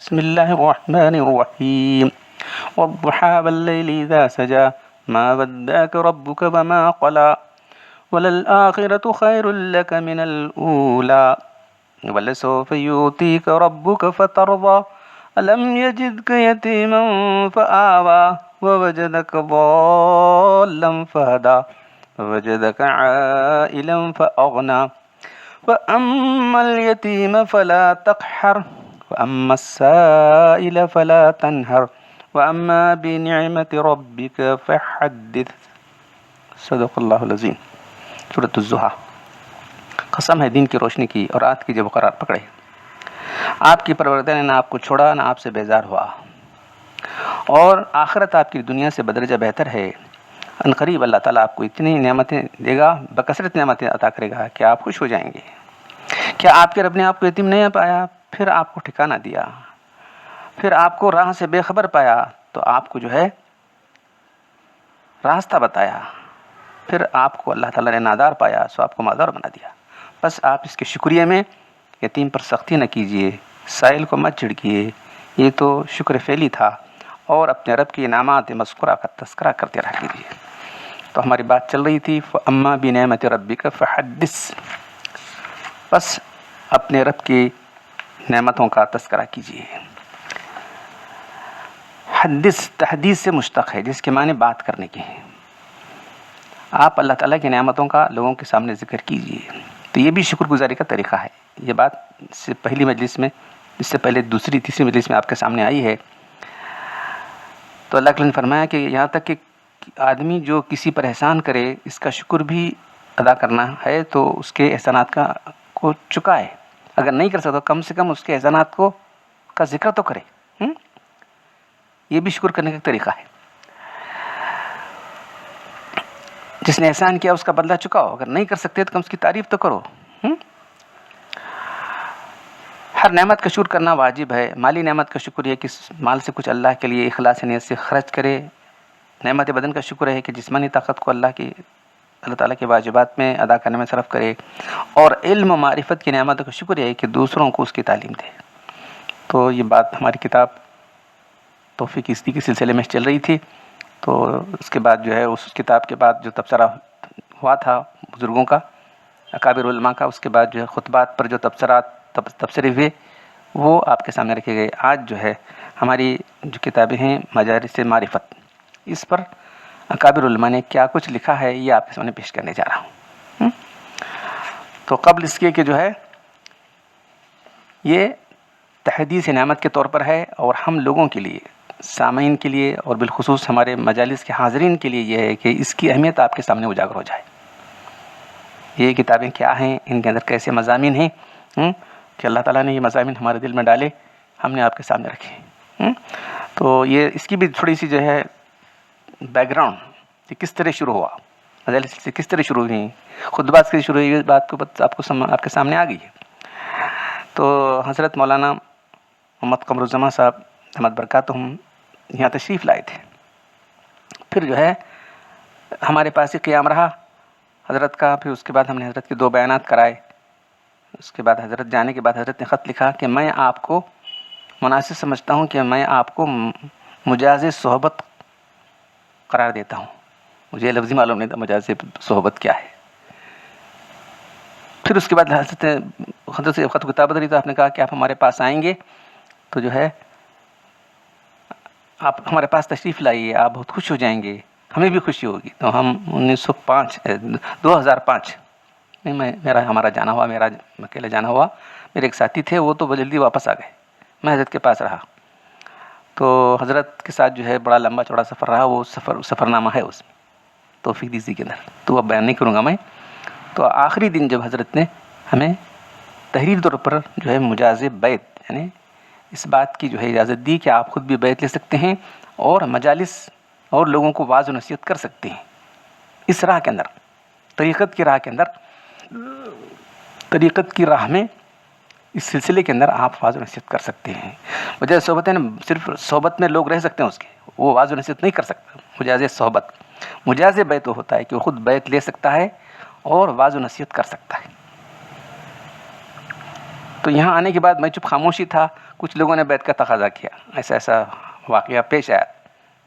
بسم الله الرحمن الرحيم والضحى والليل إذا سجى ما ودعك ربك وما قلى وللآخرة خير لك من الأولى ولسوف يؤتيك ربك فترضى ألم يجدك يتيما فآوى ووجدك ضالا فهدى ووجدك عائلا فأغنى فأما اليتيم فلا تقهر وأما السائل فلا تنهر وأما بنعمة ربك فحدث صدق اللہ العظیم۔ سورۃ الضحیٰ۔ قسم ہے دین کی روشنی کی اور رات کی جب قرار پکڑے، آپ کی پروردگار نے نہ آپ کو چھوڑا نہ آپ سے بیزار ہوا، اور آخرت آپ کی دنیا سے بدرجہ بہتر ہے۔ ان قریب اللہ تعالیٰ آپ کو اتنی نعمتیں دے گا، بکثرت نعمتیں عطا کرے گا کہ آپ خوش ہو جائیں گے۔ کیا آپ کے رب نے آپ کو یتیم نہیں پایا، پھر آپ کو ٹھکانہ دیا، پھر آپ کو راہ سے بے خبر پایا تو آپ کو جو ہے راستہ بتایا، پھر آپ کو اللہ تعالیٰ نے نادار پایا سو آپ کو مادار بنا دیا۔ بس آپ اس کے شکریہ میں یتیم پر سختی نہ کیجیے، سائل کو مت جھڑکیے، یہ تو شکر فعلی تھا، اور اپنے رب کی انعامات مذکورہ کا تذکرہ کرتے رہ کیجیے۔ تو ہماری بات چل رہی تھی فَأَمَّا بِنِعْمَةِ رَبِّكَ فَحَدِّثْ، بس اپنے رب کی نعمتوں کا تذکرہ کیجیے۔ حدث تحدیث سے مشتق ہے، جس کے معنی بات کرنے کے ہیں۔ آپ اللہ تعالیٰ کی نعمتوں کا لوگوں کے سامنے ذکر کیجیے، تو یہ بھی شکر گزاری کا طریقہ ہے۔ یہ بات سے پہلی مجلس میں، اس سے پہلے دوسری تیسری مجلس میں آپ کے سامنے آئی ہے۔ تو اللہ تعالیٰ نے فرمایا کہ یہاں تک کہ آدمی جو کسی پر احسان کرے، اس کا شکر بھی ادا کرنا ہے تو اس کے احسانات کو چکائے، اگر نہیں کر سکتا کم سے کم اس کے احسانات کا ذکر تو کرے۔ یہ بھی شکر کرنے کا طریقہ ہے۔ جس نے احسان کیا اس کا بدلہ چکاؤ، اگر نہیں کر سکتے تو کم اس کی تعریف تو کرو۔ ہر نعمت کا شکر کرنا واجب ہے۔ مالی نعمت کا شکر یہ کہ مال سے کچھ اللہ کے لیے اخلاص نیت سے خرچ کرے۔ نعمت بدن کا شکر ہے کہ جسمانی طاقت کو اللہ تعالیٰ کے واجبات میں ادا کرنے میں صرف کرے، اور علم و معرفت کی نعمت کا شکر ہے کہ دوسروں کو اس کی تعلیم دے۔ تو یہ بات ہماری کتاب توفیق عیسوی کے سلسلے میں چل رہی تھی۔ تو اس کے بعد جو ہے اس کتاب کے بعد جو تبصرہ ہوا تھا بزرگوں کا، اکابر علماء کا، اس کے بعد جو ہے خطبات پر جو تبصرے ہوئے وہ آپ کے سامنے رکھے گئے۔ آج جو ہے ہماری جو کتابیں ہیں مجالس معرفت، اس پر اکابر علماء نے کیا کچھ لکھا ہے یہ آپ کے سامنے پیش کرنے جا رہا ہوں۔ تو قبل اس کے کہ جو ہے یہ تحدیث نعمت کے طور پر ہے، اور ہم لوگوں کے لیے، سامعین کے لیے، اور بالخصوص ہمارے مجالس کے حاضرین کے لیے یہ ہے کہ اس کی اہمیت آپ کے سامنے اجاگر ہو جائے۔ یہ کتابیں کیا ہیں، ان کے اندر کیسے مضامین ہیں، کہ اللہ تعالیٰ نے یہ مضامین ہمارے دل میں ڈالے، ہم نے آپ کے سامنے رکھے۔ تو یہ اس کی بھی تھوڑی سی جو ہے بیک گراؤنڈ کہ کس طرح شروع ہوا، مجالس سے کس طرح شروع ہوئی، خطبات سے شروع ہوئی، بات کو آپ کے سامنے آ گئی ہے۔ تو حضرت مولانا محمد قمر الزمان صاحب دامت برکاتہم یہاں تشریف لائے تھے۔ پھر جو ہے ہمارے پاس ہی قیام رہا حضرت کا، پھر اس کے بعد ہم نے حضرت کے 2 بیانات کرائے۔ اس کے بعد حضرت جانے کے بعد حضرت نے خط لکھا کہ میں آپ کو مناسب سمجھتا ہوں کہ میں آپ کو مجاز صحبت قرار دیتا ہوں۔ مجھے لفظی معلوم نہیں تھا مجاز صحبت کیا ہے۔ پھر اس کے بعد حضرت سے خط کتابت رہی تو آپ نے کہا کہ آپ ہمارے پاس آئیں گے تو جو ہے آپ ہمارے پاس تشریف لائیے، آپ بہت خوش ہو جائیں گے، ہمیں بھی خوشی ہوگی۔ تو ہم 2005 میں ہمارا جانا ہوا، میرا اکیلا جانا ہوا، میرے ایک ساتھی تھے وہ تو جلدی واپس آ گئے، میں حضرت کے پاس رہا۔ تو حضرت کے ساتھ جو ہے بڑا لمبا چوڑا سفر رہا، وہ سفر نامہ ہے اس میں توفیق عیسوی کے اندر، تو اب بیان نہیں کروں گا میں۔ تو آخری دن جب حضرت نے ہمیں تحریری طور پر جو ہے مجاز بیت، یعنی اس بات کی جو ہے اجازت دی کہ آپ خود بھی بیت لے سکتے ہیں اور مجالس اور لوگوں کو واعظ و نصیحت کر سکتے ہیں، اس راہ کے اندر، طریقت کی راہ کے اندر، طریقت کی راہ میں، اس سلسلے کے اندر آپ واعظ و نصیحت کر سکتے ہیں۔ وجہ صحبت ہے نا، صرف صحبت میں لوگ رہ سکتے ہیں اس کے، وہ واعظ و نصیحت نہیں کر سکتا۔ مجاز صحبت، مجاز بیت وہ ہوتا ہے کہ وہ خود بیت لے سکتا ہے اور واعظ و نصیحت کر سکتا ہے۔ تو یہاں آنے کے بعد میں چپ خاموشی تھا، کچھ لوگوں نے بیعت کا تقاضا کیا، ایسا ایسا واقعہ پیش آیا،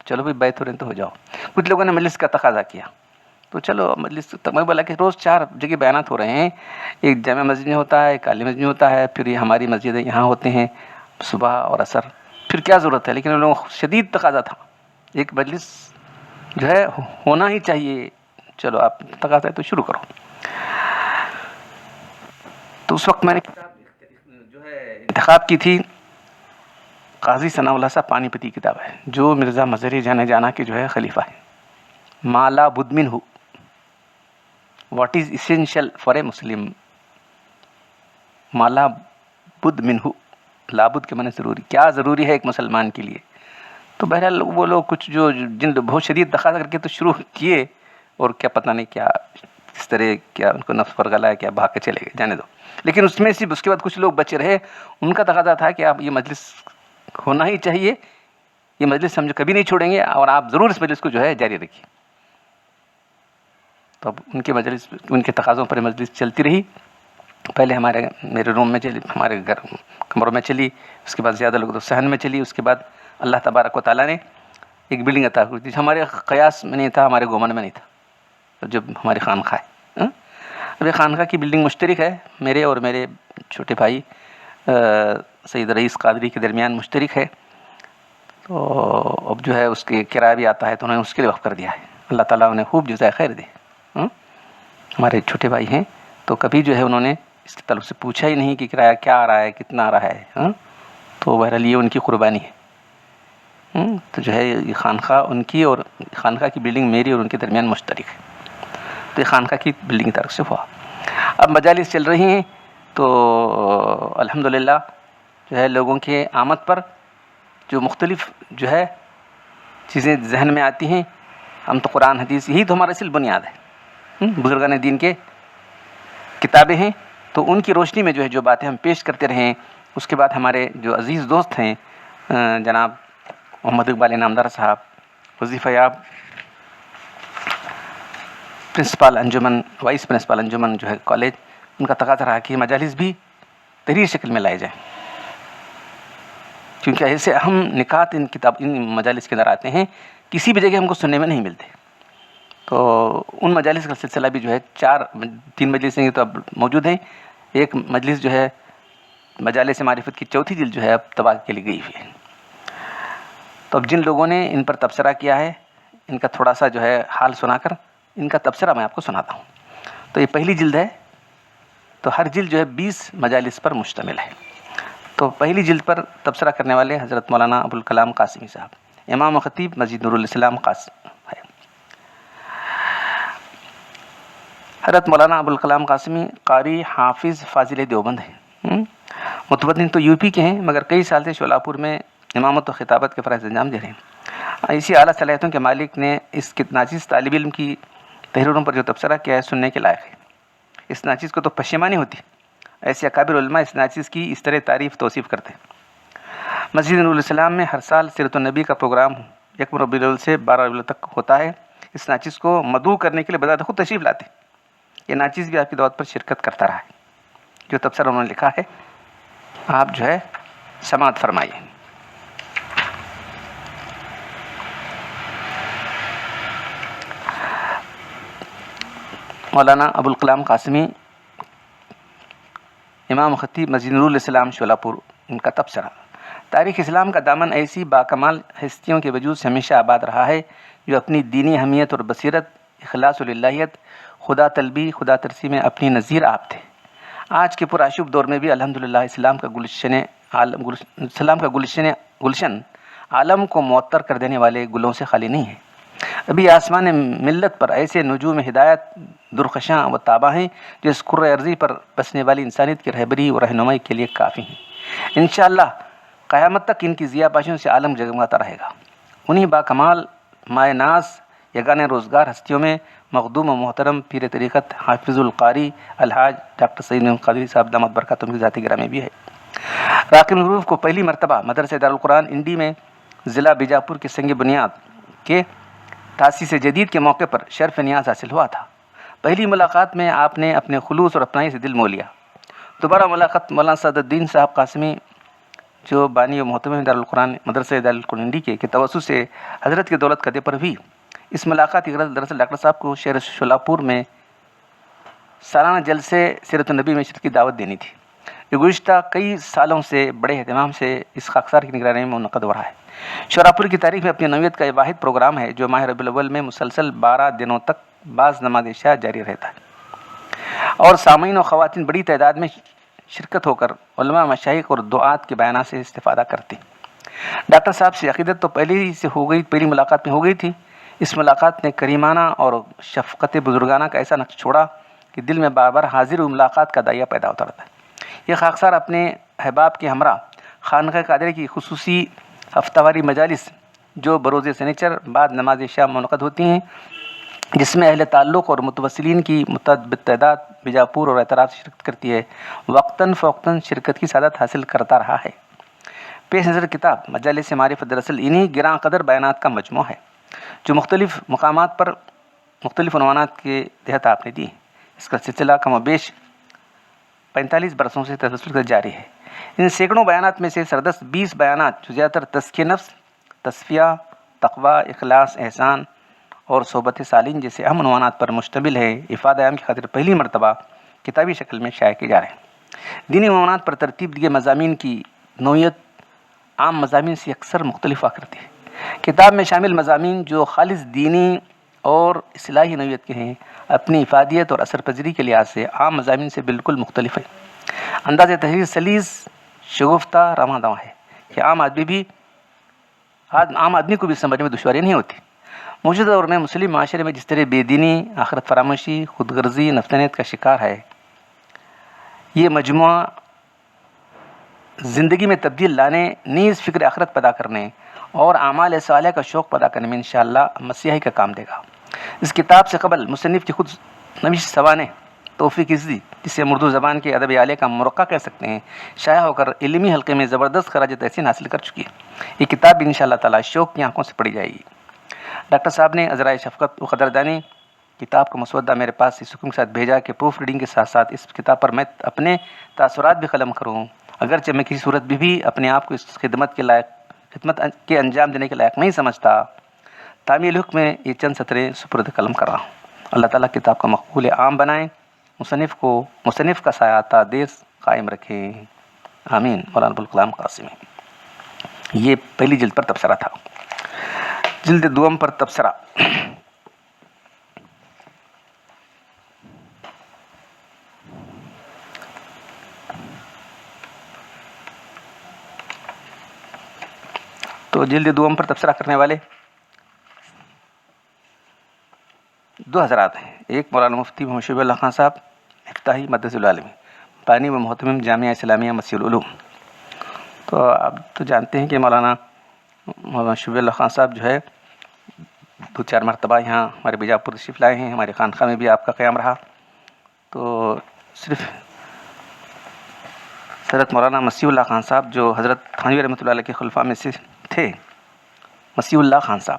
چلو بھائی بیعت ہو رہے تو ہو جاؤ۔ کچھ لوگوں نے مجلس کا تقاضا کیا، تو چلو مجلس، میں بولا کہ روز 4 جگہ بیانات ہو رہے ہیں، ایک جامع مسجد میں ہوتا ہے، ایک عالی مسجد میں ہوتا ہے، پھر یہ ہماری مسجد یہاں ہوتے ہیں صبح اور عصر، پھر کیا ضرورت ہے؟ لیکن ان لوگوں کو شدید تقاضا تھا، ایک مجلس جو ہے ہونا ہی چاہیے، چلو آپ تقاضا ہے تو شروع کرو۔ تو اس وقت میں نے کتاب جو ہے انتخاب کی تھی، قاضی ثناء اللہ صاحب پانی پتی کتاب ہے، جو مرزا مظہری جانے جانا کے جو ہے خلیفہ ہے، ما لا بد منہ، what is essential for a Muslim, ما لا بد منہ، لابد کے معنی ضروری، کیا ضروری ہے ایک مسلمان کے لیے۔ تو بہرحال وہ لوگ کچھ جو جن بہت شدید تقاضا کر کے تو شروع کیے، اور کیا پتہ نہیں کیا اس طرح کیا ان کو نفس پر غلا ہے، کیا بھاگ کے چلے گئے، جانے دو۔ لیکن اس میں سے اس کے بعد کچھ لوگ بچے رہے، ان کا تقاضا تھا کہ آپ یہ مجلس ہونا ہی چاہیے، یہ مجلس ہم جو کبھی نہیں چھوڑیں گے، اور آپ ضرور اس مجلس کو جو ہے جاری رکھیے۔ تو اب ان کے مجلس، ان کے تقاضوں پر مجلس چلتی رہی، پہلے میرے روم میں چلی، ہمارے گھر کمروں میں چلی، اس کے بعد زیادہ لوگ تو صحن میں چلی، اس کے بعد اللہ تبارک و تعالیٰ نے ایک بلڈنگ عطا کی تھی، ہمارے قیاس میں نہیں تھا، ہمارے گومن میں نہیں تھا، جب ہماری خانقاہ ہے۔ اب یہ خانقاہ کی بلڈنگ مشترک ہے، میرے اور میرے چھوٹے بھائی سید رئیس قادری کے درمیان مشترک ہے، تو اب جو ہے اس کے کرایہ بھی آتا ہے، تو انہوں نے اس کے لیے وقف کر دیا ہے، اللہ تعالیٰ انہیں خوب جزائے خیر دے۔ ہمارے چھوٹے بھائی ہیں، تو کبھی جو ہے انہوں نے اس کے تعلق سے پوچھا ہی نہیں کہ کرایہ کیا آ رہا ہے، کتنا آ رہا ہے، تو بہرحال یہ ان کی قربانی ہے۔ تو جو ہے یہ خانقاہ ان کی، اور خانقاہ کی بلڈنگ میری اور ان کے درمیان مشترک ہے، تو یہ خانقاہ کی بلڈنگ کی طرف سے ہوا۔ اب مجالس چل رہی ہیں، تو الحمدللہ جو ہے لوگوں کے آمد پر جو مختلف جو ہے چیزیں ذہن میں آتی ہیں، ہم تو قرآن حدیث، یہی تو ہمارا اصل بنیاد ہے، بزرگان دین کے کتابیں ہیں، تو ان کی روشنی میں جو ہے جو باتیں ہم پیش کرتے رہیں۔ اس کے بعد ہمارے جو عزیز دوست ہیں جناب محمد اقبال انعامدار صاحب، وظیفہ یاب پرنسپل انجمن، وائس پرنسپل انجمن جو ہے کالج، ان کا تقاضا رہا کہ مجالس بھی تحریر شکل میں لائے جائیں، کیونکہ ایسے اہم نکات ان مجالس کے اندر آتے ہیں، کسی بھی جگہ ہم کو سننے میں نہیں ملتے۔ تو ان مجالس کا سلسلہ بھی جو ہے 3 مجلسیں تو اب موجود ہیں، ایک مجلس جو ہے مجالس معرفت کی 4تھی جلد جو ہے اب طباع کے لیے گئی ہوئی ہے۔ تو اب جن لوگوں نے ان پر تبصرہ کیا ہے، ان کا تھوڑا سا جو ہے حال سنا کر ان کا تبصرہ میں آپ کو سناتا ہوں۔ تو یہ پہلی جلد ہے، تو ہر جلد جو ہے 20 مجالس پر مشتمل ہے۔ تو پہلی جلد پر تبصرہ کرنے والے حضرت مولانا ابوالکلام قاسمی صاحب، امام و خطیب مسجد نور الاسلام قاسم ہے۔ حضرت مولانا ابوالکلام قاسمی قاری، حافظ، فاضل دیوبند ہیں، متمدن تو یو پی کے ہیں، مگر کئی سال سے شولاپور میں امامت و خطابت کے فرائض انجام دے رہے ہیں۔ اسی اعلیٰ صلاحیتوں کے مالک نے اس ناچیز طالب علم کی تحریروں پر جو تبصرہ کیا ہے، سننے کے لائق ہے۔ اس ناچیز کو تو پشیمانی ہوتی، ایسے اکابر علماء اس ناچیز کی اس طرح تعریف توصیف کرتے ہیں۔ مسجد نور الاسلام میں ہر سال سیرت النبی کا پروگرام 1 ربیع الاول سے 12 ربیع الاول تک ہوتا ہے۔ اس ناچیز کو مدعو کرنے کے لیے بذات خود تشریف لاتے ہیں۔ یہ ناچیز بھی آپ کی دعوت پر شرکت کرتا رہا ہے۔ جو تبصرہ انہوں نے لکھا ہے، آپ جو ہے سماعت فرمائیے۔ مولانا ابوالکلام قاسمی، امام خطیب مسجد نور الاسلام شولاپور، ان کا تبصرہ۔ تاریخ اسلام کا دامن ایسی باکمال ہستیوں کے وجود سے ہمیشہ آباد رہا ہے جو اپنی دینی اہمیت اور بصیرت، اخلاص و للہیت، خدا طلبی، خدا ترسی میں اپنی نظیر آپ تھے۔ آج کے پرآشوب دور میں بھی الحمدللہ اسلام کا گلشن عالم کو معطر کر دینے والے گلوں سے خالی نہیں ہے۔ ابھی آسمان ملت پر ایسے نجوم ہدایت درخشاں و تابہ ہیں جو اس کرۂ ارضی پر بسنے والی انسانیت کی رہبری و رہنمائی کے لیے کافی ہیں۔ انشاءاللہ قیامت تک ان کی ضیاء باشیوں سے عالم جگمگاتا رہے گا۔ انہی باکمال مائے ناز یگانِ روزگار ہستیوں میں مخدوم و محترم پیر طریقت حافظ القاری الحاج ڈاکٹر سید محمد قادری صاحب دامت برکاتہم کی ذاتی گرامی بھی ہے۔ راقم الحروف کو پہلی مرتبہ مدرسہ دارالقرآن انڈی میں ضلع بیجاپور کے سنگ بنیاد کے تاسیس جدید کے موقع پر شرف نیاز حاصل ہوا تھا۔ پہلی ملاقات میں آپ نے اپنے خلوص اور اپنائی سے دل مو لیا۔ دوبارہ ملاقات مولانا سعد الدین صاحب قاسمی جو بانی و محتمم دارالقرآن مدرسہ دارالقرآن کے توسط سے حضرت کی دولت قدے پر ہوئی۔ اس ملاقات کی غرض دراصل ڈاکٹر صاحب کو شہر شولاپور میں سالانہ جلسے سیرت النبی میں شرکت کی دعوت دینی تھی، جو گزشتہ کئی سالوں سے بڑے اہتمام سے اس خاکسار کی نگرانی میں منعقد ہو رہا ہے۔ شولاپور کی تاریخ میں اپنی نوعیت کا یہ واحد پروگرام ہے جو ماہ ربیع الاول میں مسلسل 12 دنوں تک بعض نماز عشاء جاری رہتا ہے، اور سامعین و خواتین بڑی تعداد میں شرکت ہو کر علماء، مشائخ اور دعات کے بیانات سے استفادہ کرتی۔ ڈاکٹر صاحب سے عقیدت تو پہلی ملاقات میں ہو گئی تھی۔ اس ملاقات نے کریمانہ اور شفقت بزرگانہ کا ایسا نقش چھوڑا کہ دل میں بار بار حاضر و ملاقات کا دائیہ پیدا ہوتا رہتا ہے۔ یہ خاکسار اپنے احباب کے ہمراہ خانقاہ قادریہ کی خصوصی ہفتہ واری مجالس جو بروز سنیچر بعد نماز عشاء منعقد ہوتی ہیں، جس میں اہل تعلق اور متوسلین کی متعدد تعداد بیجاپور اور اعتراف سے شرکت کرتی ہے، وقتاً فوقتاً شرکت کی سعادت حاصل کرتا رہا ہے۔ پیش نظر کتاب مجالس معرفت دراصل انہی گراں قدر بیانات کا مجموعہ ہے جو مختلف مقامات پر مختلف عنوانات کے تحت آپ نے دی۔ اس کا سلسلہ کم و بیش 45 برسوں سے تسلسل جاری ہے۔ ان سینکڑوں بیانات میں سے سردست 20 بیانات جو زیادہ تر تزکیہ نفس، تصفیہ، تقویٰ، اخلاص، احسان اور صحبت صالحین جیسے اہم عنوانات پر مشتمل ہے، افادہ عام کی خاطر پہلی مرتبہ کتابی شکل میں شائع کیے جا رہے ہیں۔ دینی عنوانات پر ترتیب دیے مضامین کی نوعیت عام مضامین سے اکثر مختلف ہوا کرتی ہے۔ کتاب میں شامل مضامین جو خالص دینی اور اصلاحی نوعیت کے ہیں، اپنی افادیت اور اثر پذیری کے لحاظ سے عام مضامین سے بالکل مختلف ہے۔ انداز تحریر سلیس، شگفتہ، رواں دواں ہے کہ عام آدمی کو بھی سمجھنے میں دشواری نہیں ہوتی۔ موجودہ دور میں مسلم معاشرے میں جس طرح بے دینی، آخرت فراموشی، خود غرضی، نفسانیت کا شکار ہے، یہ مجموعہ زندگی میں تبدیل لانے، نیز فکر آخرت پیدا کرنے اور اعمال صالحہ کا شوق پیدا کرنے میں انشاءاللہ مسیحی کا کام دے گا۔ اس کتاب سے قبل مصنف کی خود نوشت سوانح توفیق عزی، جسے ہم اردو زبان کے ادب عالیہ کا مرقع کہہ سکتے ہیں، شائع ہو کر علمی حلقے میں زبردست خراج تحسین حاصل کر چکی ہے۔ یہ کتاب بھی انشاءاللہ تعالیٰ شوق کی آنکھوں سے پڑھی جائے گی۔ ڈاکٹر صاحب نے عذرائے شفقت و قدردانی کتاب کا مسودہ میرے پاس اس حکم کے ساتھ بھیجا کہ پروف ریڈنگ کے ساتھ ساتھ اس کتاب پر میں اپنے تاثرات بھی قلم کروں، اگرچہ میں کسی صورت بھی اپنے آپ کو اس خدمت کے انجام دینے کے لائق نہیں سمجھتا، تعمیل حکم میں یہ چند سطریں سپرد قلم کر رہا ہوں۔ اللہ تعالیٰ کتاب کا مقبول عام بنائیں، مصنف کا سایہ تا دیس قائم رکھیں، آمین۔ مولانا ابوالکلام قاسمی۔ یہ پہلی جلد پر تبصرہ تھا۔ جلد دوم پر تبصرہ۔ تو جلد دوم پر تبصرہ کرنے والے دو حضرات ہیں، ایک مولانا مفتی محمد شفیع اللہ خان صاحب افتتاحی مدرس العالمین، بانی و محتمم جامعہ اسلامیہ مسجد العلوم۔ تو آپ تو جانتے ہیں کہ مولانا شفیع اللہ خان صاحب جو ہے 2-4 مرتبہ یہاں ہمارے بیجاپور تشریف لائے ہیں، ہمارے خانقاہ میں بھی آپ کا قیام رہا۔ تو صرف حضرت مولانا مسیح اللہ خان صاحب جو حضرت تھانوی رحمۃ اللہ علیہ کے خلفاء میں سے تھے، مسیح اللہ خان صاحب،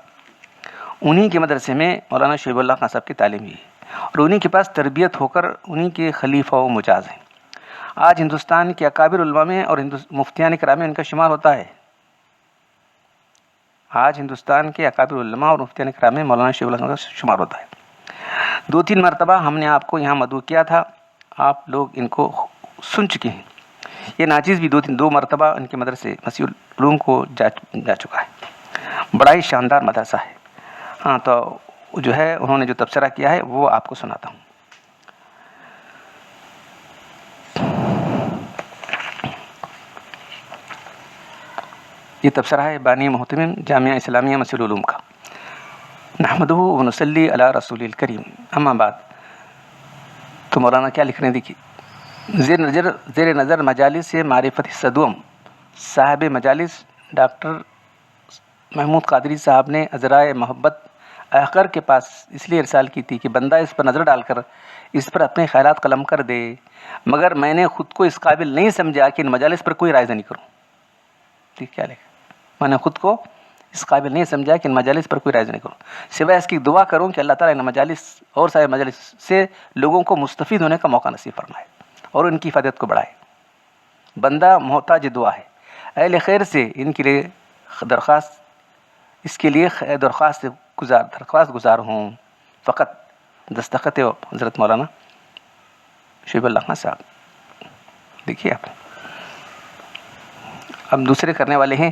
انہی کے مدرسے میں مولانا شعیب اللہ خان صاحب کی تعلیم ہوئی اور انہی کے پاس تربیت ہو کر انہی کے خلیفہ و مجاز ہیں۔ آج ہندوستان کے اکابر علماء میں اور مفتیان کرام میں ان کا شمار ہوتا ہے۔ آج ہندوستان کے اکابر علماء اور مفتیان کرام میں مولانا شعیب اللہ خان کا شمار ہوتا ہے۔ 2-3 مرتبہ ہم نے آپ کو یہاں مدعو کیا تھا، آپ لوگ ان کو سن چکے ہیں۔ یہ ناچیز بھی 2 مرتبہ ان کے مدرسے مسیح العلوم کو جا چکا ہے۔ بڑا ہی شاندار مدرسہ ہے۔ ہاں، تو جو ہے انہوں نے جو تبصرہ کیا ہے وہ آپ کو سناتا ہوں۔ یہ تبصرہ ہے بانی محتمم جامعہ اسلامیہ مسجد العلوم کا۔ نحمدہ و نصلی علی رسول الکریم، اما بعد۔ تو مولانا کیا لکھ رہے ہیں دیکھیے۔ زیر نظر مجالس معرفت صدوم، صاحب مجالس ڈاکٹر محمود قادری صاحب نے عذرائے محبت احقر کے پاس اس لیے ارسال کی تھی کہ بندہ اس پر نظر ڈال کر اس پر اپنے خیالات قلم کر دے، مگر میں نے خود کو اس قابل نہیں سمجھا کہ ان مجالس پر کوئی رائے نہیں کروں۔ ٹھیک، کیا لکھا؟ میں نے خود کو اس قابل نہیں سمجھا کہ ان مجالس پر کوئی رائے نہیں کروں، سوائے اس کی دعا کروں کہ اللہ تعالیٰ ان مجالس اور سارے مجالس سے لوگوں کو مستفید ہونے کا موقع نصیب فرمائے اور ان کی افادیت کو بڑھائے۔ بندہ محتاج دعا ہے، اہل خیر سے ان کے لیے درخواست، اس کے لیے درخواست گزار ہوں. فقط دستخط حضرت مولانا شعیب اللہ خان صاحب. دیکھیے آپ. اب دوسرے کرنے والے ہیں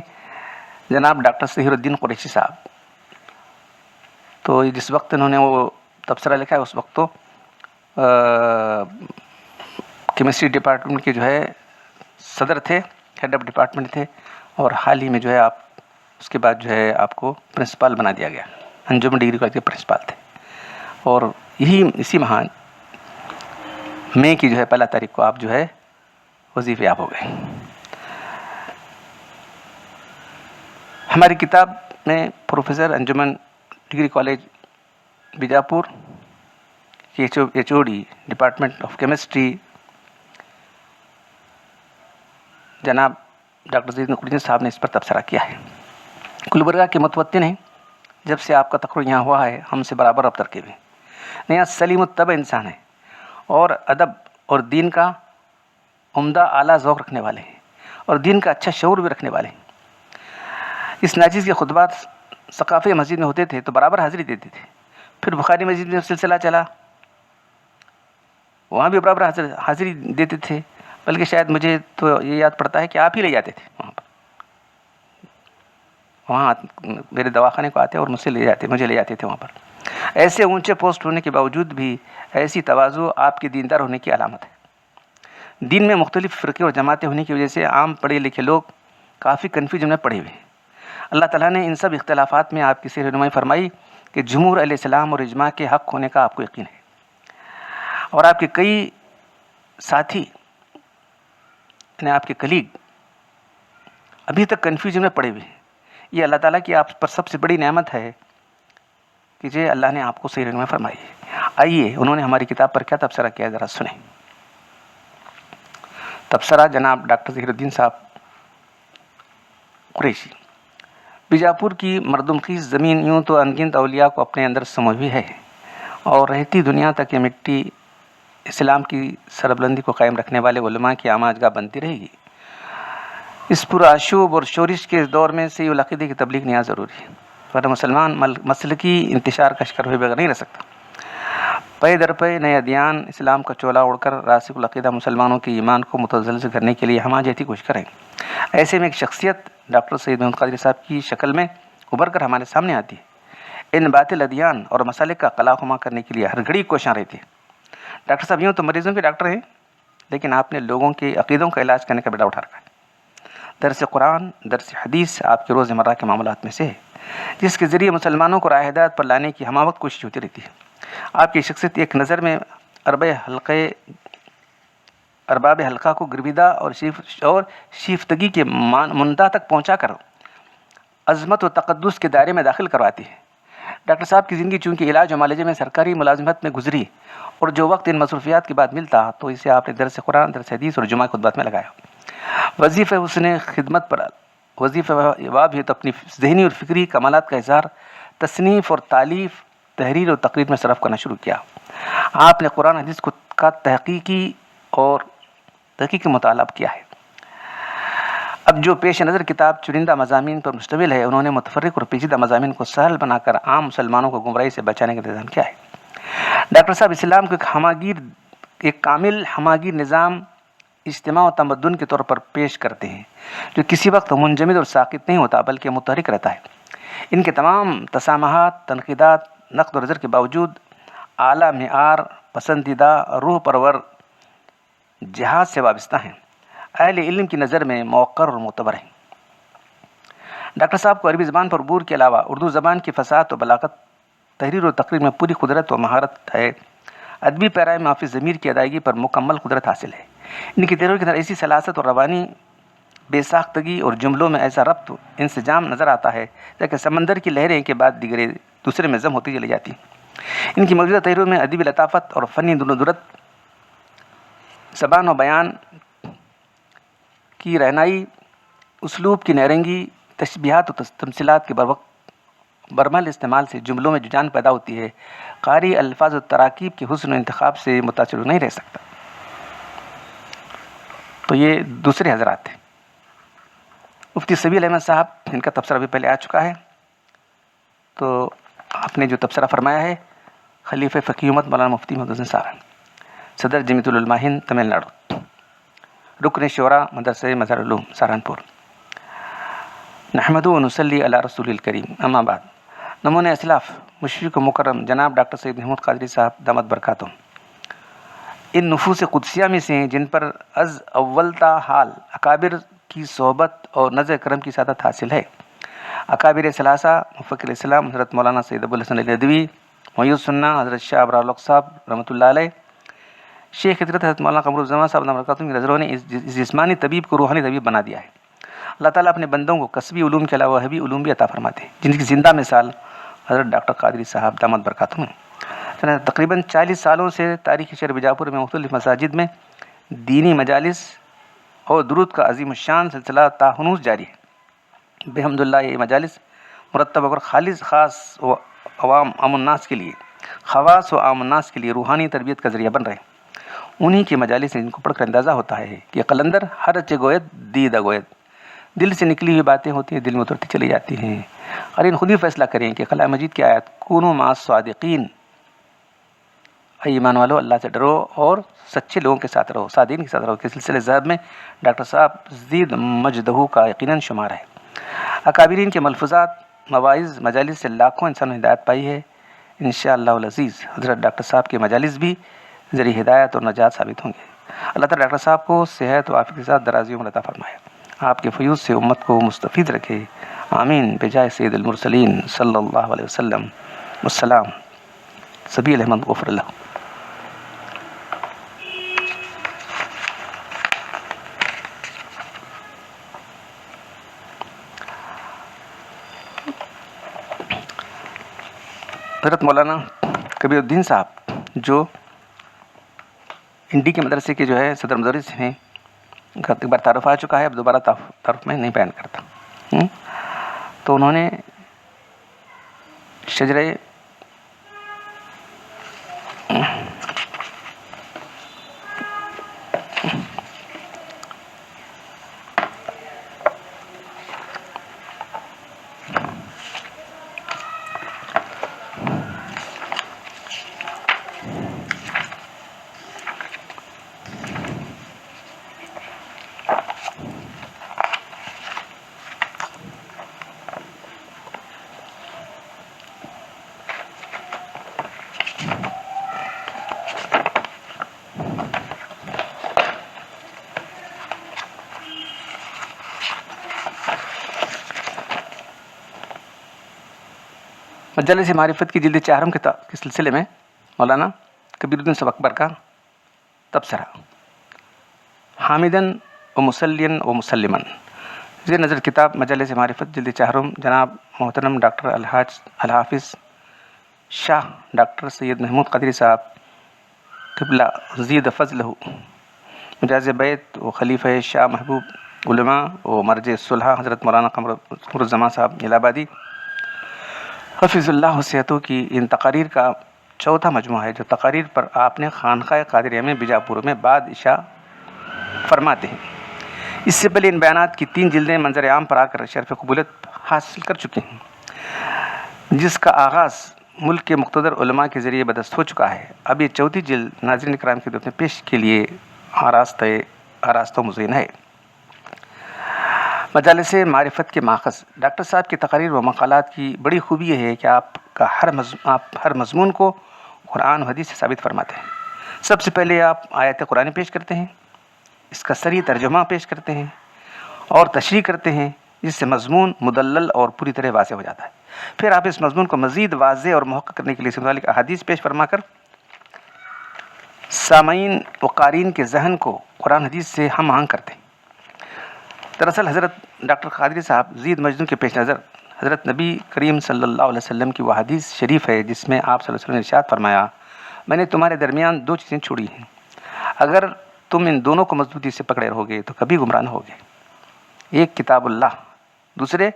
جناب ڈاکٹر ظہیر الدین قریشی صاحب. تو جس وقت انہوں نے وہ تبصرہ لکھا ہے اس وقت تو کیمسٹری ڈپارٹمنٹ کے جو ہے صدر تھے، ہیڈ آف ڈپارٹمنٹ تھے، اور حال ہی میں جو ہے آپ اس کے بعد جو ہے آپ کو پرنسپل بنا دیا گیا. انجمن ڈگری کالج کے پرنسپل تھے، اور اسی ماہ مئی کی جو ہے 1 تاریخ کو آپ جو ہے وظیفہ یاب ہو گئے. ہماری کتاب میں پروفیسر انجمن ڈگری کالج بیجاپور کے HOD ڈپارٹمنٹ آف کیمسٹری جناب ڈاکٹر ظہیر الدین قریشی صاحب نے اس پر تبصرہ کیا ہے. گلبرگہ کے متوطن ہیں. جب سے آپ کا تقرر یہاں ہوا ہے ہم سے برابر اب ترکیب ہے. نیا سلیم الطبع انسان ہے اور ادب اور دین کا عمدہ اعلیٰ ذوق رکھنے والے ہیں اور دین کا اچھا شعور بھی رکھنے والے ہیں. اس ناچیز کے خطبات ثقافی مسجد میں ہوتے تھے تو برابر حاضری دیتے تھے. پھر بخاری مسجد میں سلسلہ چلا، وہاں بھی برابر حاضری دیتے تھے. بلکہ شاید مجھے تو یہ یاد پڑتا ہے کہ آپ ہی لے جاتے تھے وہاں میرے دواخانے کو آتے اور مجھے لے جاتے تھے وہاں پر. ایسے اونچے پوسٹ ہونے کے باوجود بھی ایسی تواضع آپ کے دیندار ہونے کی علامت ہے. دین میں مختلف فرقے اور جماعتیں ہونے کی وجہ سے عام پڑھے لکھے لوگ کافی کنفیوژن میں پڑے ہوئے ہیں. اللہ تعالیٰ نے ان سب اختلافات میں آپ کی سے رہنمائی فرمائی کہ جمہور علیہ السلام اور اجماع کے حق ہونے کا آپ کو یقین ہے، اور آپ کے کئی ساتھی یعنی آپ کے کلیگ ابھی تک کنفیوژن میں پڑے ہوئے ہیں. یہ اللہ تعالیٰ کی آپ پر سب سے بڑی نعمت ہے کہ جی اللہ نے آپ کو صحیح رہنمائی فرمائی ہے. آئیے انہوں نے ہماری کتاب پر کیا تبصرہ کیا ذرا سنیں. تبصرہ جناب ڈاکٹر ظہیر الدین صاحب قریشی. بیجاپور کی مردم خیز زمین یوں تو انگنت اولیاء کو اپنے اندر سموئی ہوئی ہے، اور رہتی دنیا تک یہ مٹی اسلام کی سربلندی کو قائم رکھنے والے علماء کی آماجگاہ بنتی رہے گی. اس پرآشوب اور شورش کے دور میں سے عقیدے کی تبلیغ نہایت ضروری ہے، ورنہ مسلمان مسلکی انتشار کا شکار ہوئے بغیر نہیں رہ سکتا. پے در پے نئے ادیان اسلام کا چولا اوڑھ کر راسخ العقیدہ مسلمانوں کے ایمان کو متزلزل کرنے کے لیے ہمہ جہتی کوشش کریں. ایسے میں ایک شخصیت ڈاکٹر سید محمد قادری صاحب کی شکل میں ابھر کر ہمارے سامنے آتی ہے. ان باطل ادیان اور مسالک کا قلا خما کرنے کے لیے ہر گھڑی کوشاں رہتی ہے. ڈاکٹر صاحب یوں تو مریضوں کے ڈاکٹر ہیں، لیکن آپ نے لوگوں کے عقیدوں کا علاج کرنے کا بیڑا اٹھا رکھا ہے. درس قرآن، درس حدیث آپ کے روز مرہ کے معاملات میں سے ہے، جس کے ذریعے مسلمانوں کو راہ ہدایت پر لانے کی ہمہ وقت کوشش ہوتی رہتی ہے. آپ کی شخصیت ایک نظر میں ارباب حلقہ کو گرویدہ اور شیفتگی کے منتہا تک پہنچا کر عظمت و تقدس کے دائرے میں داخل کرواتی ہے. ڈاکٹر صاحب کی زندگی چونکہ علاج و معالجے میں سرکاری ملازمت میں گزری اور جو وقت ان مصروفیات کے بعد ملتا تو اسے آپ نے درس قرآن، درس حدیث اور جمعہ خطبات میں لگایا. وظیفہ حسن خدمت پر وظیفہ واب ہے تو اپنی ذہنی اور فکری کمالات کا اظہار تصنیف اور تالیف، تحریر اور تقریر میں صرف کرنا شروع کیا. آپ نے قرآن حدیث کا تحقیقی مطالعہ کیا ہے. اب جو پیش نظر کتاب چنندہ مضامین پر مشتمل ہے، انہوں نے متفرق اور پیچیدہ مضامین کو سہل بنا کر عام مسلمانوں کو گمراہی سے بچانے کا انتظام کیا ہے. ڈاکٹر صاحب اسلام کو ایک کامل ہماگیر نظام اجتماع و تمدن کے طور پر پیش کرتے ہیں، جو کسی وقت منجمد اور ساکت نہیں ہوتا بلکہ متحرک رہتا ہے. ان کے تمام تسامحات، تنقیدات، نقد و نظر کے باوجود اعلیٰ معیار، پسندیدہ، روح پرور جہاد سے وابستہ ہیں، اہل علم کی نظر میں موقر اور معتبر ہیں. ڈاکٹر صاحب کو عربی زبان پر عبور کے علاوہ اردو زبان کی فصاحت و بلاغت، تحریر و تقریر میں پوری قدرت و مہارت ہے. ادبی پیرائے میں حافظ ضمیر کی ادائیگی پر مکمل قدرت حاصل ہے. ان کی تحریر کے اندر ایسی سلاست اور روانی بے ساختگی اور جملوں میں ایسا ربط انسجام نظر آتا ہے جیسے سمندر کی لہریں کے بعد دوسرے میں ضم ہوتی چلی جاتی. ان کی موجودہ تحریروں میں ادبی لطافت اور فنی درت، زبان و بیان کی رہنائی، اسلوب کی نیرنگی، تشبیہات و تمثیلات کے برمل استعمال سے جملوں میں جو جان پیدا ہوتی ہے، قاری الفاظ و تراکیب کے حسن و انتخاب سے متاثر نہیں رہ سکتا. تو یہ دوسرے حضرات تھے. مفتی سبیل احمد صاحب، ان کا تبصرہ بھی پہلے آ چکا ہے، تو آپ نے جو تبصرہ فرمایا ہے خلیفہ فقیہ امت مولانا مفتی محمد حسین صاحب، صدر جمعیت العلماء ہند تمل ناڈو، رکن شورا مدرسہ مظہر العلوم سہارنپور۔ نحمد و نصلی علی رسول الکریم، اما بعد۔ نمونۂ اسلاف مشفق و مکرم جناب ڈاکٹر سید محمود قادری صاحب دامت برکاتہم ان نفوس قدسیہ میں سے ہیں جن پر از اول تا حال اکابر کی صحبت اور نظر کرم کی سعادت حاصل ہے۔ اکابر ثلاثہ مفکر اسلام حضرت مولانا سید ابو الحسن علی ندوی، محی السنہ حضرت شاہ ابرار الحق صاحب رحمۃ اللہ علیہ، شیخ فطرت حضرت مولانا قمر الزمان صاحب دامت برکاتہم کی نظروں نے اس جسمانی طبیب کو روحانی طبیب بنا دیا ہے۔ اللہ تعالیٰ اپنے بندوں کو کسبی علوم کے علاوہ حبی علوم بھی عطا فرماتے ہیں، جن کی زندہ مثال حضرت ڈاکٹر قادری صاحب دامت برکاتہم ہیں۔ تقریباً 40 سالوں سے تاریخ شہر بیجاپور میں مختلف مساجد میں دینی مجالس اور درود کا عظیم الشان سلسلہ تاہنوز جاری ہے۔ بحمد اللہ یہ مجالس مرتب اور خالص خاص و عوام عام الناس کے لیے خواص و عام الناس کے لیے روحانی تربیت کا ذریعہ بن رہے ہیں۔ انہی کے مجالس سے ان کو پڑھ کر اندازہ ہوتا ہے کہ قلندر ہر اچے گوید دیدہ گوید، دل سے نکلی ہوئی باتیں ہوتی ہیں، دل میں اترتی چلی جاتی ہیں، اور ان خود ہی فیصلہ کریں کہ کلام مجید کی آیت کونوا مع الصادقین، اے ایمان والو اللہ سے ڈرو اور سچے لوگوں کے ساتھ رہو، صادقین کے ساتھ رہو، کے سلسلے ذہب میں ڈاکٹر صاحب زید مجدہو کا یقیناً شمار ہے۔ اکابرین کے ملفوظات، مواعظ، مجالس سے لاکھوں انسانوں نے ہدایت پائی ہے۔ انشاءاللہ العزیز حضرت ڈاکٹر صاحب کے مجالس بھی ذریعہ ہدایت اور نجات ثابت ہوں گے۔ اللہ تعالیٰ ڈاکٹر صاحب کو صحت و عافیت کے ساتھ درازی عمر عطا فرمائے، آپ کے فیوز سے امت کو مستفید رکھے، آمین بجائے سید المرسلین صلی اللہ علیہ وسلم۔ والسلام۔ سبیل احمد غفر اللہ۔ حضرت مولانا کبیر الدین صاحب جو انڈی کے مدرسے کے جو ہے صدر مدرس ہیں، ان کا ایک بار تعارف آ چکا ہے، اب دوبارہ تعارف میں نہیں بیان کرتا۔ تو انہوں نے شجرے مجالس معرفت کی جلد 4 کے سلسلے میں مولانا کبیر الدین صاحب اکبر کا تبصرہ، حامدن و مسلین و مسلمن، زیر نظر کتاب مجالس معرفت جلد 4 جناب محترم ڈاکٹر الحافظ شاہ ڈاکٹر سید محمود قادری صاحب قبلہ زید فضلہ مجاز بیت و خلیفہ شاہ محبوب علماء و مرجع صلح حضرت مولانا قمر الزمان صاحب الہ آبادی حفظ اللہ صحتوں کی ان تقاریر کا چوتھا مجموعہ ہے، جو تقاریر پر آپ نے خانقاہ قادریہ میں بیجاپور میں بعد عشاء فرماتے ہیں۔ اس سے پہلے ان بیانات کی 3 جلدیں منظر عام پر آ کر شرف قبولیت حاصل کر چکی ہیں، جس کا آغاز ملک کے مقتدر علماء کے ذریعے بدست ہو چکا ہے۔ اب یہ 4تھی جلد ناظرین کرام کی خدمت میں پیش کے لیے آراستہ مزین ہے۔ مجالس معرفت کے ماخذ ڈاکٹر صاحب کی تقاریر و مقالات کی بڑی خوبی یہ ہے کہ آپ ہر مضمون کو قرآن و حدیث سے ثابت فرماتے ہیں۔ سب سے پہلے آپ آیت قرآن پیش کرتے ہیں، اس کا صریح ترجمہ پیش کرتے ہیں اور تشریح کرتے ہیں، جس سے مضمون مدلل اور پوری طرح واضح ہو جاتا ہے۔ پھر آپ اس مضمون کو مزید واضح اور محقق کرنے کے لیے متعلق احادیث پیش فرما کر سامعین و قارئین کے ذہن کو قرآن حدیث سے ہم آہنگ کرتے ہیں۔ دراصل حضرت ڈاکٹر قادری صاحب زید مجدوں کے پیش نظر حضرت نبی کریم صلی اللہ علیہ وسلم کی وہ حدیث شریف ہے جس میں آپ صلی اللہ علیہ وسلم نے ارشاد فرمایا، میں نے تمہارے درمیان 2 چیزیں چھوڑی ہیں، اگر تم ان دونوں کو مضبوطی سے پکڑے رہو گے تو کبھی گمراہ نہ ہوگے۔ ایک کتاب اللہ، دوسرے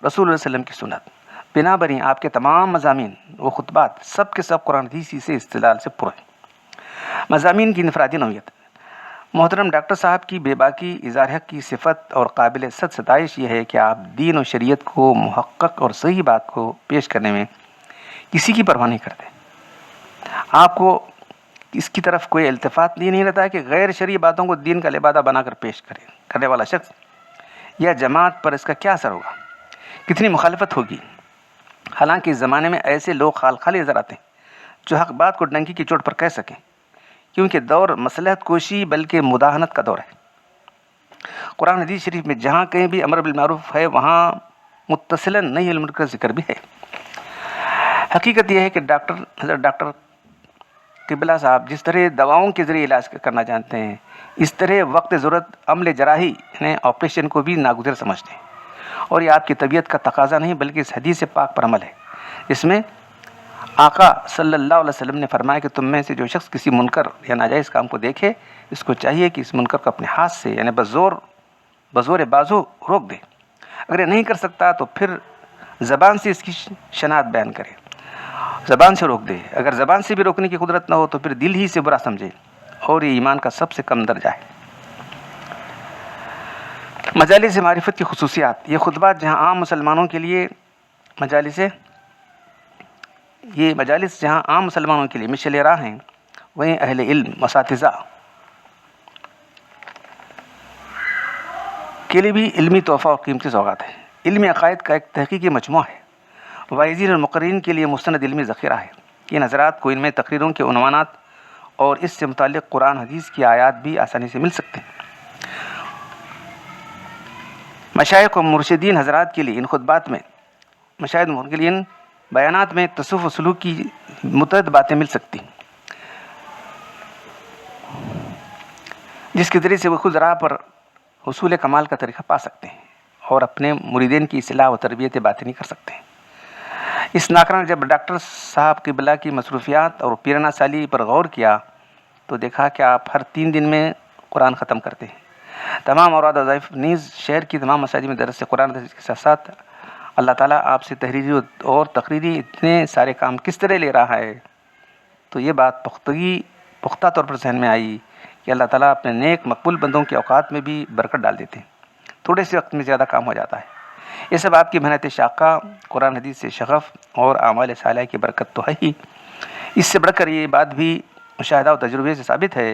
رسول اللہ علیہ وسلم کی سنت۔ بنا بری آپ کے تمام مضامین و خطبات سب کے سب قرآن حدیث سے استدلال سے پرے ہیں۔ مضامین کی انفرادی نوعیت، محترم ڈاکٹر صاحب کی بے باکی اظہار حق کی صفت اور قابل ستائش یہ ہے کہ آپ دین و شریعت کو محقق اور صحیح بات کو پیش کرنے میں کسی کی پرواہ نہیں کرتے. آپ کو اس کی طرف کوئی التفات نہیں رہتا ہے کہ غیر شرعی باتوں کو دین کا لبادہ بنا کر پیش کرنے والا شخص یا جماعت پر اس کا کیا اثر ہوگا, کتنی مخالفت ہوگی. حالانکہ اس زمانے میں ایسے لوگ خال خالی نظر آتے ہیں جو حق بات کو ڈنکی کی چوٹ پر کہہ سکیں, کیونکہ دور مصلحت کوشی بلکہ مداہنت کا دور ہے. قرآن حدیث شریف میں جہاں کہیں بھی امر بالمعروف ہے وہاں متصلاً نہی المنکر کا ذکر بھی ہے. حقیقت یہ ہے کہ حضرت ڈاکٹر قبلہ صاحب جس طرح دواؤں کے ذریعے علاج کرنا جانتے ہیں, اس طرح وقت ضرورت عمل جراحی یعنی آپریشن کو بھی ناگزیر سمجھتے ہیں. اور یہ آپ کی طبیعت کا تقاضا نہیں بلکہ اس حدیث پاک پر عمل ہے. اس میں آقا صلی اللہ علیہ وسلم نے فرمایا کہ تم میں سے جو شخص کسی منکر یا ناجائز کام کو دیکھے, اس کو چاہیے کہ اس منکر کو اپنے ہاتھ سے یعنی بزور بازو روک دے. اگر یہ نہیں کر سکتا تو پھر زبان سے اس کی شناعت بیان کرے, زبان سے روک دے. اگر زبان سے بھی روکنے کی قدرت نہ ہو تو پھر دل ہی سے برا سمجھے, اور یہ ایمان کا سب سے کم درجہ ہے. مجالس معرفت کی خصوصیات. یہ خطبات جہاں عام مسلمانوں کے لیے مشعل راہ ہیں, وہیں اہل علم اساتذہ کے لیے بھی علمی تحفہ اور قیمتی سوغات ہے. علمی عقائد کا ایک تحقیقی مجموعہ ہے. واعظین اور مقررین کے لیے مستند علمی ذخیرہ ہے. ان حضرات کو ان میں تقریروں کے عنوانات اور اس سے متعلق قرآن حدیث کی آیات بھی آسانی سے مل سکتے ہیں. مشائخ و مرشدین حضرات کے لیے ان خطبات میں ان بیانات میں تصوف و سلوک کی متعدد باتیں مل سکتی ہیں, جس کے ذریعے سے وہ خود راہ پر حصول کمال کا طریقہ پا سکتے ہیں اور اپنے مریدین کی اصلاح و تربیت باطنی کر سکتے ہیں. اس ناقرہ نے جب ڈاکٹر صاحب قبلہ کی مصروفیات اور پیرانہ سالی پر غور کیا تو دیکھا کہ آپ ہر 3 دن میں قرآن ختم کرتے ہیں. تمام اوراد وظائف نیز شہر کی تمام مساجد میں درس قرآن کے ساتھ ساتھ اللہ تعالیٰ آپ سے تحریری اور تقریری اتنے سارے کام کس طرح لے رہا ہے. تو یہ بات پختہ طور پر ذہن میں آئی کہ اللہ تعالیٰ اپنے نیک مقبول بندوں کے اوقات میں بھی برکت ڈال دیتے ہیں, تھوڑے سے وقت میں زیادہ کام ہو جاتا ہے. یہ سب آپ کی محنت شاقہ, قرآن حدیث سے شغف اور اعمال صالحہ کی برکت تو ہے ہی. اس سے بڑھ کر یہ بات بھی مشاہدہ و تجربے سے ثابت ہے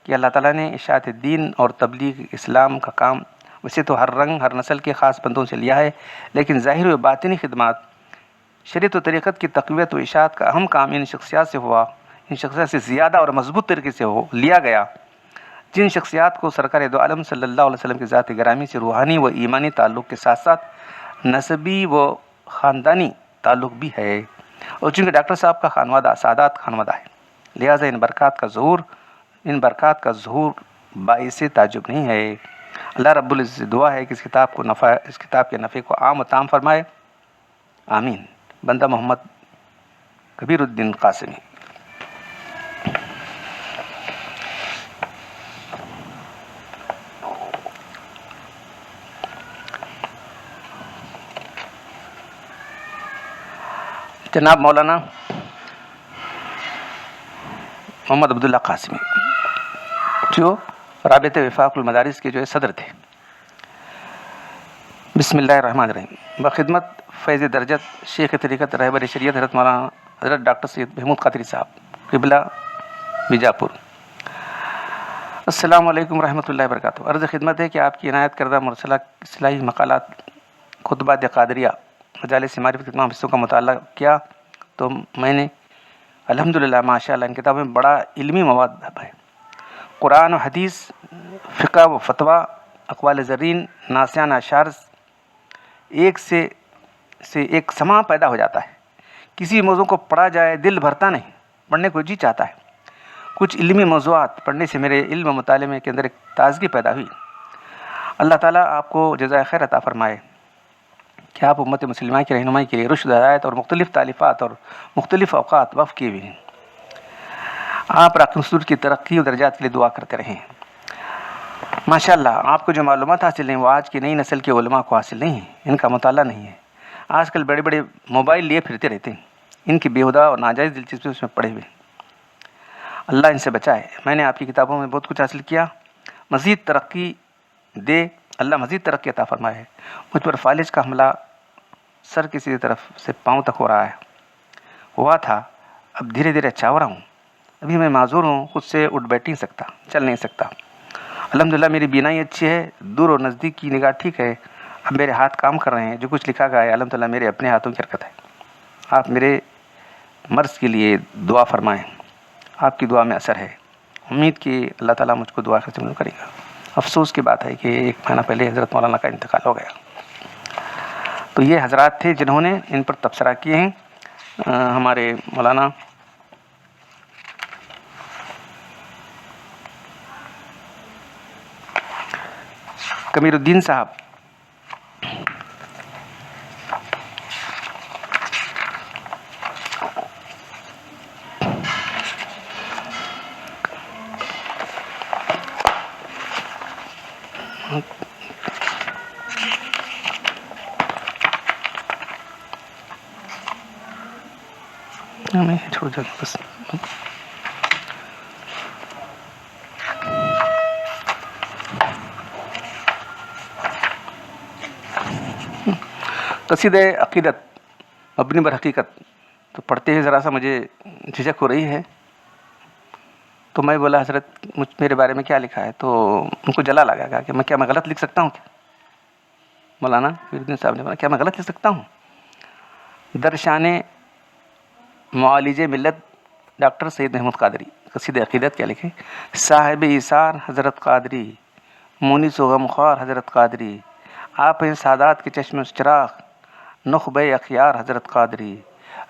کہ اللہ تعالیٰ نے اشاعت دین اور تبلیغ اسلام کا کام ویسے تو ہر رنگ ہر نسل کے خاص بندوں سے لیا ہے, لیکن ظاہر و باطنی خدمات, شریعت و طریقت کی تقویت و اشاعت کا اہم کام ان شخصیات سے ہوا. ان شخصیات سے زیادہ اور مضبوط طریقے سے لیا گیا جن شخصیات کو سرکار دو عالم صلی اللہ علیہ وسلم کی ذات گرامی سے روحانی و ایمانی تعلق کے ساتھ ساتھ نسبی و خاندانی تعلق بھی ہے. اور چونکہ ڈاکٹر صاحب کا خانوادہ سادات خانوادہ ہے, لہٰذا ان برکات کا ظہور باعث تعجب نہیں ہے. اللہ رب العزت سے دعا ہے کہ اس کتاب کے نفع کو عام و تام فرمائے, آمین. بندہ محمد کبیر الدین قاسمی. جناب مولانا محمد عبداللہ قاسمی جو رابطہ وفاق المدارس کے صدر تھے. بسم اللہ الرحمن الرحیم. بخدمت فیض درجت شیخ طریقت رہبر شریعت حضرت مولانا حضرت ڈاکٹر سید محمود قادری صاحب قبلہ بیجاپور. السلام علیکم ورحمۃ اللہ وبرکاتہ. عرض خدمت ہے کہ آپ کی عنایت کردہ مرسلہ اصلاحی مقالات خطبات قادریہ مجالس معرفت کے تمام حصوں کا مطالعہ کیا تو میں نے الحمدللہ ماشاء اللہ ان کتابوں میں بڑا علمی مواد ہے. قرآن و حدیث, فقہ و فتویٰ, اقوال زرین, ناسیان اشعار, ایک سے ایک سماع پیدا ہو جاتا ہے. کسی موضوع کو پڑھا جائے دل بھرتا نہیں, پڑھنے کو جی چاہتا ہے. کچھ علمی موضوعات پڑھنے سے میرے علم و مطالعے کے اندر ایک تازگی پیدا ہوئی. اللہ تعالیٰ آپ کو جزائے خیر عطا فرمائے کہ آپ امت مسلمہ کی رہنمائی کے لیے رشد ہدایت اور مختلف تالیفات اور مختلف اوقات وقف کیے ہوئے ہیں. آپ راکن سود کی ترقی و درجات کے لیے دعا کرتے رہیں. ماشاء اللہ آپ کو جو معلومات حاصل ہیں وہ آج کی نئی نسل کے علماء کو حاصل نہیں ہیں, ان کا مطالعہ نہیں ہے. آج کل بڑے بڑے موبائل لیے پھرتے رہتے ہیں, ان کی بیہودہ اور ناجائز دلچسپی اس میں پڑے ہوئے. اللہ ان سے بچائے. میں نے آپ کی کتابوں میں بہت کچھ حاصل کیا. مزید ترقی دے، اللہ مزید ترقی عطا فرمائے۔ مجھ پر فالج کا حملہ سر کی سیدھی طرف سے پاؤں تک ہوا تھا، اب دھیرے دھیرے اچھا ہو رہا ہوں۔ ابھی میں معذور ہوں، خود سے اٹھ بیٹھ نہیں سکتا، چل نہیں سکتا۔ الحمدللہ میری بینائی اچھی ہے، دور اور نزدیک کی نگاہ ٹھیک ہے۔ اب میرے ہاتھ کام کر رہے ہیں، جو کچھ لکھا گیا ہے الحمدللہ میرے اپنے ہاتھوں کی حرکت ہے۔ آپ میرے مرض کے لیے دعا فرمائیں، آپ کی دعا میں اثر ہے، امید کہ اللہ تعالیٰ مجھ کو دعا سے قبول کرے گا۔ افسوس کی بات ہے کہ 1 مہینہ پہلے حضرت مولانا کا انتقال ہو گیا۔ تو یہ حضرات تھے جنہوں نے ان پر تبصرہ کیے ہیں۔ ہمارے مولانا کمیر الدین صاحب چھوڑ جاؤ بس۔ قصیدہ عقیدت مبنی بر حقیقت تو پڑھتے ہوئے ذرا سا مجھے جھجک ہو رہی ہے، تو میں بولا حضرت میرے بارے میں کیا لکھا ہے؟ تو ان کو جلا لگا کہ میں غلط لکھ سکتا ہوں کیا؟ مولانا فیروز صاحب نے بولا کیا میں غلط لکھ سکتا ہوں؟ درشان معالج ملت ڈاکٹر سید محمود قادری، قصیدہ عقیدت کیا لکھے؟ صاحب ایثار حضرت قادری، مونس و غمخوار حضرت قادری، آپ ہیں سادات کے چشم چراغ، نخبہ اخیار حضرت قادری،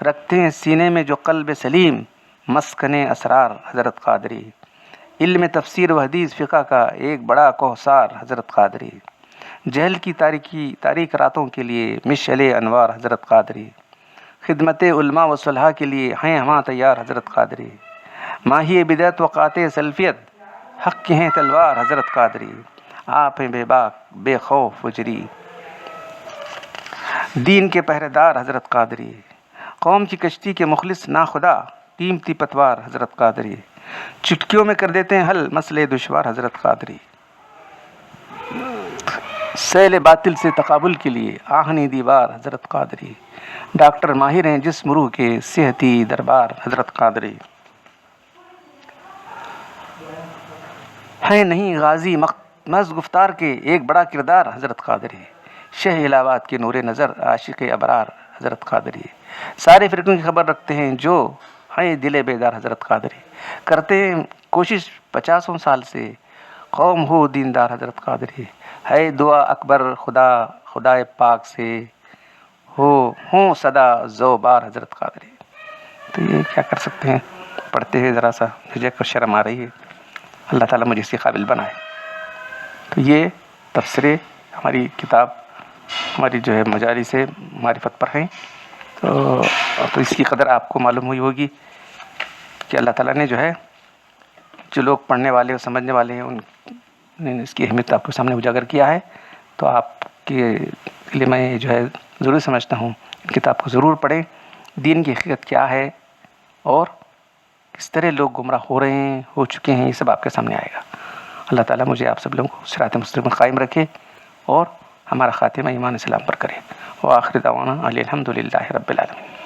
رکھتے ہیں سینے میں جو قلب سلیم، مسکن اسرار حضرت قادری، علم تفسیر و حدیث فقہ کا ایک بڑا کوثار حضرت قادری، جہل کی تاریک راتوں کے لیے مشعل انوار حضرت قادری، خدمت علماء و صلحاء کے لیے ہیں ہمہ تیار حضرت قادری، ماہی بدعت و قاطع سلفیت حق کے ہیں تلوار حضرت قادری، آپ ہیں بے باک بے خوف و جری، دین کے پہرے دار حضرت قادری، قوم کی کشتی کے مخلص ناخدا قیمتی پتوار حضرت قادری، چٹکیوں میں کر دیتے ہیں حل مسئلے دشوار حضرت قادری، سیل باطل سے تقابل کے لیے آہنی دیوار حضرت قادری، ڈاکٹر ماہر ہیں جسم روح کے صحتی دربار حضرت قادری، ہیں نہیں غازی محض گفتار کے ایک بڑا کردار حضرت قادری، شہ الہ آباد کے نور نظر عاشق ابرار حضرت قادری، سارے فرقوں کی خبر رکھتے ہیں جو ہیں دل بیدار حضرت قادری، کرتے ہیں کوشش 50 سال سے قوم ہو دیندار حضرت قادری، ہے دعا اکبر خدا پاک سے ہوں صدا زوبار حضرت قادری۔ تو یہ کیا کر سکتے ہیں، پڑھتے ہوئے ذرا سا جھجک اور شرم آ رہی ہے، اللہ تعالیٰ مجھے اس کے قابل بنائے۔ تو یہ تبصرے ہماری کتاب ہماری جو ہے مجالس معرفت پر ہیں، تو اس کی قدر آپ کو معلوم ہوئی ہوگی کہ اللہ تعالیٰ نے جو ہے جو لوگ پڑھنے والے اور سمجھنے والے ہیں ان نے اس کی اہمیت آپ کے سامنے اجاگر کیا ہے۔ تو آپ کے لیے میں جو ہے ضرور سمجھتا ہوں کتاب کو ضرور پڑھیں، دین کی حقیقت کیا ہے اور کس طرح لوگ گمراہ ہو رہے ہیں، ہو چکے ہیں، یہ سب آپ کے سامنے آئے گا۔ اللہ تعالیٰ مجھے آپ سب لوگوں کو صراط مستقیم قائم رکھے اور ہمارا خاتمہ ایمان اسلام پر کرے۔ وآخر دعوانا الحمد للہ رب العالمین۔